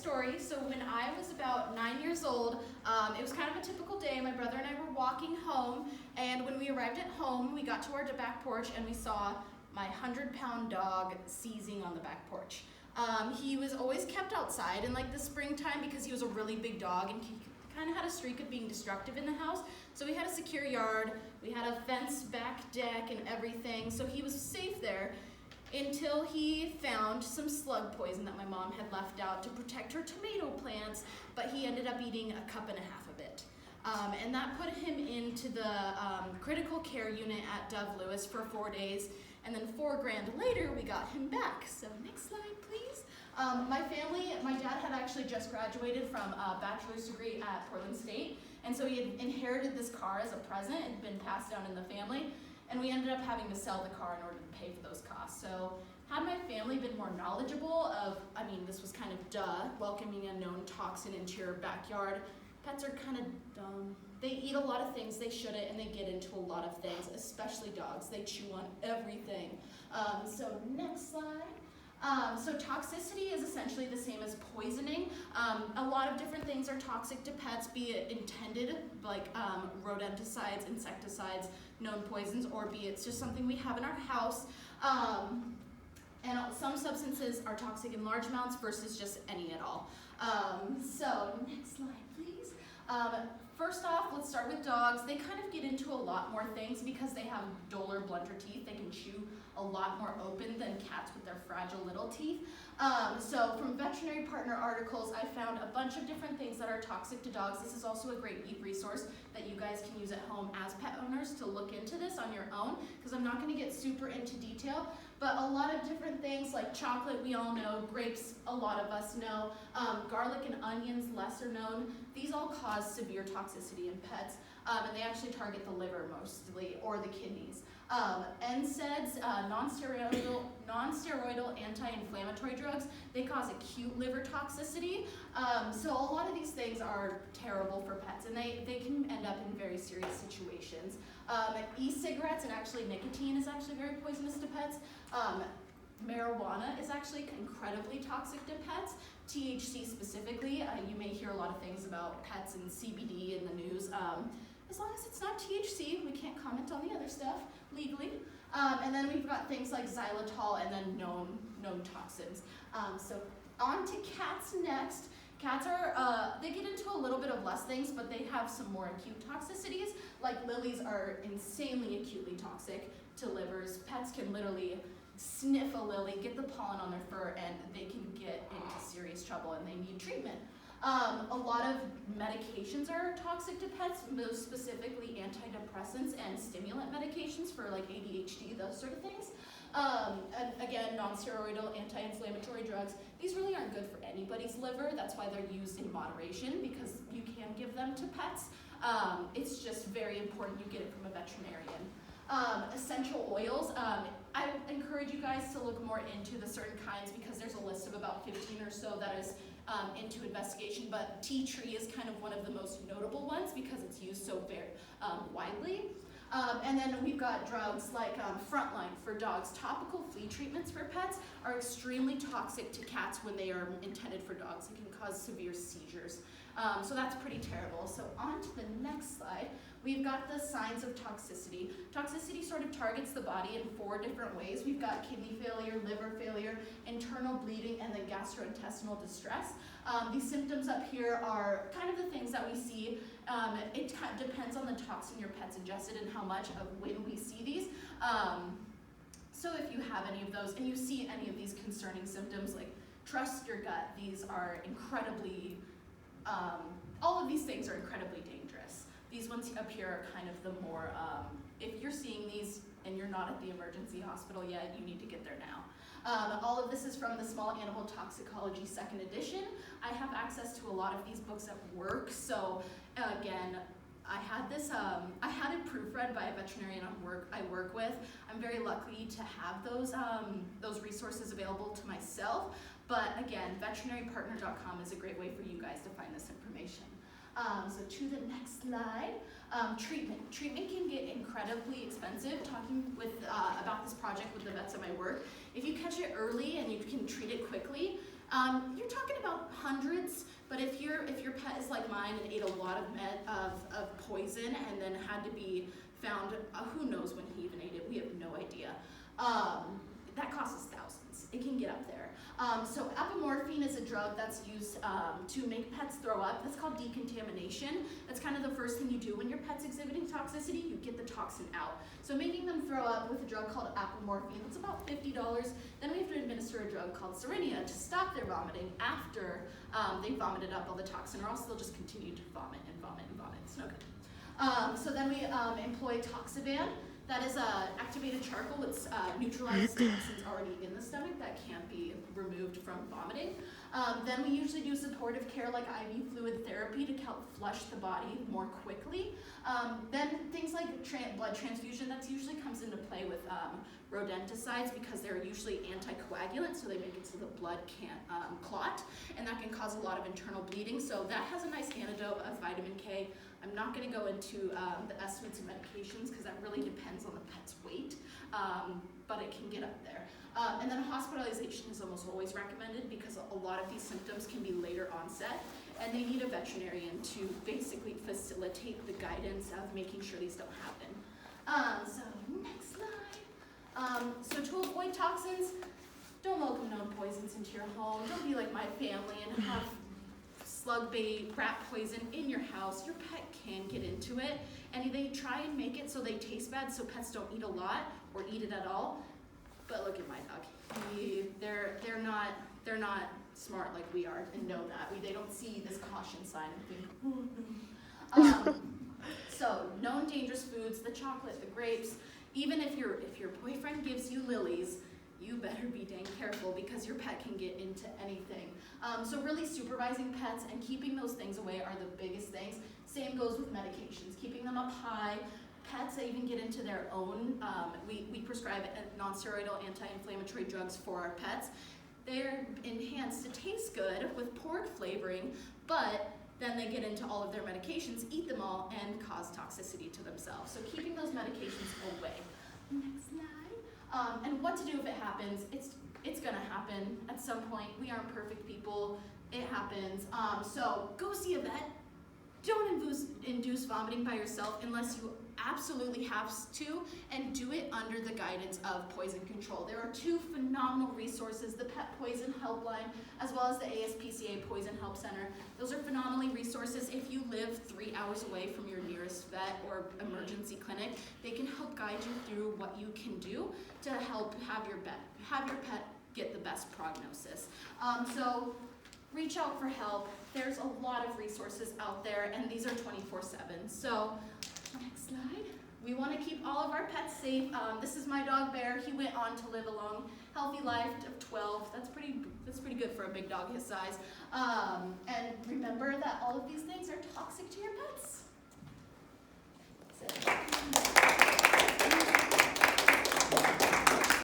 story. So when I was about 9 years old, it was kind of a typical day. My brother and I were walking home, and when we arrived at home, we got to our back porch and we saw my 100-pound dog seizing on the back porch. He was always kept outside in like the springtime because he was a really big dog and he kind of had a streak of being destructive in the house. So we had a secure yard, we had a fenced back deck and everything, so he was safe there until he found some slug poison that my mom had left out to protect her tomato plants, but he ended up eating 1.5 cups of it. And that put him into the critical care unit at Dove Lewis for 4 days, and then $4 grand later, we got him back. So next slide, please. My family, my dad had actually just graduated from a bachelor's degree at Portland State, and so he had inherited this car as a present. It had been passed down in the family, and we ended up having to sell the car in order to pay for those costs. So had my family been more knowledgeable of, this was kind of welcoming a known toxin into your backyard. Pets are kind of dumb. They eat a lot of things they shouldn't, and they get into a lot of things, especially dogs. They chew on everything. So next slide. So toxicity is essentially the same as poisoning. A lot of different things are toxic to pets, be it intended, like rodenticides, insecticides, known poisons, or be it's just something we have in our house. And some substances are toxic in large amounts versus just any at all. So next slide, please. First off, let's start with dogs. They kind of get into a lot more things because they have duller, blunter teeth. They can chew a lot more open than cats with their fragile little teeth. So from veterinary partner articles, I found a bunch of different things that are toxic to dogs. This is also a great resource that you guys can use at home as pet owners to look into this on your own, because I'm not going to get super into detail, but a lot of different things like chocolate, we all know, grapes, a lot of us know, garlic and onions, lesser known, these all cause severe toxicity in pets, and they actually target the liver mostly, or the kidneys. NSAIDs, non-steroidal anti-inflammatory drugs, they cause acute liver toxicity. So a lot of these things are terrible for pets, and they can end up in very serious situations. E-cigarettes, and actually nicotine is actually very poisonous to pets. Marijuana is actually incredibly toxic to pets. THC specifically, you may hear a lot of things about pets and CBD in the news. As long as it's not THC, we can't comment on the other stuff legally. And then we've got things like xylitol and then known toxins. So on to cats next. Cats are, they get into a little bit of less things, but they have some more acute toxicities. Like lilies are insanely acutely toxic to livers. Pets can literally sniff a lily, get the pollen on their fur, and they can get into serious trouble and they need treatment. A lot of medications are toxic to pets, most specifically antidepressants and stimulant medications for like ADHD, those sort of things. And again, non-steroidal anti-inflammatory drugs. These really aren't good for anybody's liver. That's why they're used in moderation, because you can give them to pets. It's just very important you get it from a veterinarian. Essential oils. I encourage you guys to look more into the certain kinds, because there's a list of about 15 or so that is into investigation, but tea tree is kind of one of the most notable ones because it's used so very widely. And then we've got drugs like Frontline for dogs. Topical flea treatments for pets are extremely toxic to cats when they are intended for dogs. It can cause severe seizures. So that's pretty terrible. So on to the next slide. We've got the signs of toxicity. Toxicity sort of targets the body in 4 different ways. We've got kidney failure, liver failure, internal bleeding, and then gastrointestinal distress. These symptoms up here are kind of the things that we see. It depends on the toxin your pet's ingested and how much of when we see these. So if you have any of those and you see any of these concerning symptoms, like trust your gut. These are incredibly, all of these things are incredibly dangerous. These ones up here are kind of the more, if you're seeing these and you're not at the emergency hospital yet, you need to get there now. All of this is from the Small Animal Toxicology 2nd edition. I have access to a lot of these books at work, so again, I had it proofread by a veterinarian I work with. I'm very lucky to have those resources available to myself, but again, veterinarypartner.com is a great way for you guys to find this information. So to the next slide, treatment. Treatment can get incredibly expensive. Talking about this project with the vets at my work, if you catch it early and you can treat it quickly, You're talking about hundreds, but if your pet is like mine and ate a lot of poison and then had to be found, who knows when he even ate it, we have no idea. That costs us thousands. It can get up there. So apomorphine is a drug that's used to make pets throw up. That's called decontamination. That's kind of the first thing you do when your pet's exhibiting toxicity. You get the toxin out. So making them throw up with a drug called apomorphine, that's about $50. Then we have to administer a drug called Cerenia to stop their vomiting after they vomited up all the toxin, or else they'll just continue to vomit and vomit and vomit. It's no good. So then we employ Toxivan. That is activated charcoal. It's neutralized toxins already in the stomach that can't be removed from vomiting. Then we usually do supportive care like IV fluid therapy to help flush the body more quickly. Then things like blood transfusion, that usually comes into play with rodenticides because they're usually anticoagulants, so they make it so the blood can't clot, and that can cause a lot of internal bleeding. So that has a nice antidote of vitamin K. I'm not going to go into the estimates of medications because that really depends on the pet's weight, but it can get up there. And then hospitalization is almost always recommended because a lot of these symptoms can be later onset, and they need a veterinarian to basically facilitate the guidance of making sure these don't happen. So next slide. So to avoid toxins, don't welcome known poisons into your home. Don't be like my family and have slug bait, rat poison in your house. Your pet can get into it, and they try and make it so they taste bad so pets don't eat a lot or eat it at all. But look at my dog. They're not smart like we are and know that. They don't see this caution sign and think, so known dangerous foods, the chocolate, the grapes. Even if your boyfriend gives you lilies, you better be dang careful because your pet can get into anything. So really supervising pets and keeping those things away are the biggest things. Same goes with medications, keeping them up high. Pets even get into their own, we prescribe non-steroidal anti-inflammatory drugs for our pets. They're enhanced to taste good with pork flavoring, but then they get into all of their medications, eat them all, and cause toxicity to themselves. So keeping those medications away. Next slide. And what to do if it happens. It's gonna happen at some point. We aren't perfect people. It happens. So go see a vet. Don't induce vomiting by yourself unless you absolutely have to, and do it under the guidance of Poison Control. There are two phenomenal resources, the Pet Poison Helpline as well as the ASPCA Poison Help Center. Those are phenomenally resources. If you live 3 hours away from your nearest vet or emergency clinic, they can help guide you through what you can do to help have your pet get the best prognosis. So reach out for help. There's a lot of resources out there, and these are 24/7. So next slide. We want to keep all of our pets safe. This is my dog Bear. He went on to live a long, healthy life of 12. That's pretty good for a big dog his size. And remember that all of these things are toxic to your pets. That's it.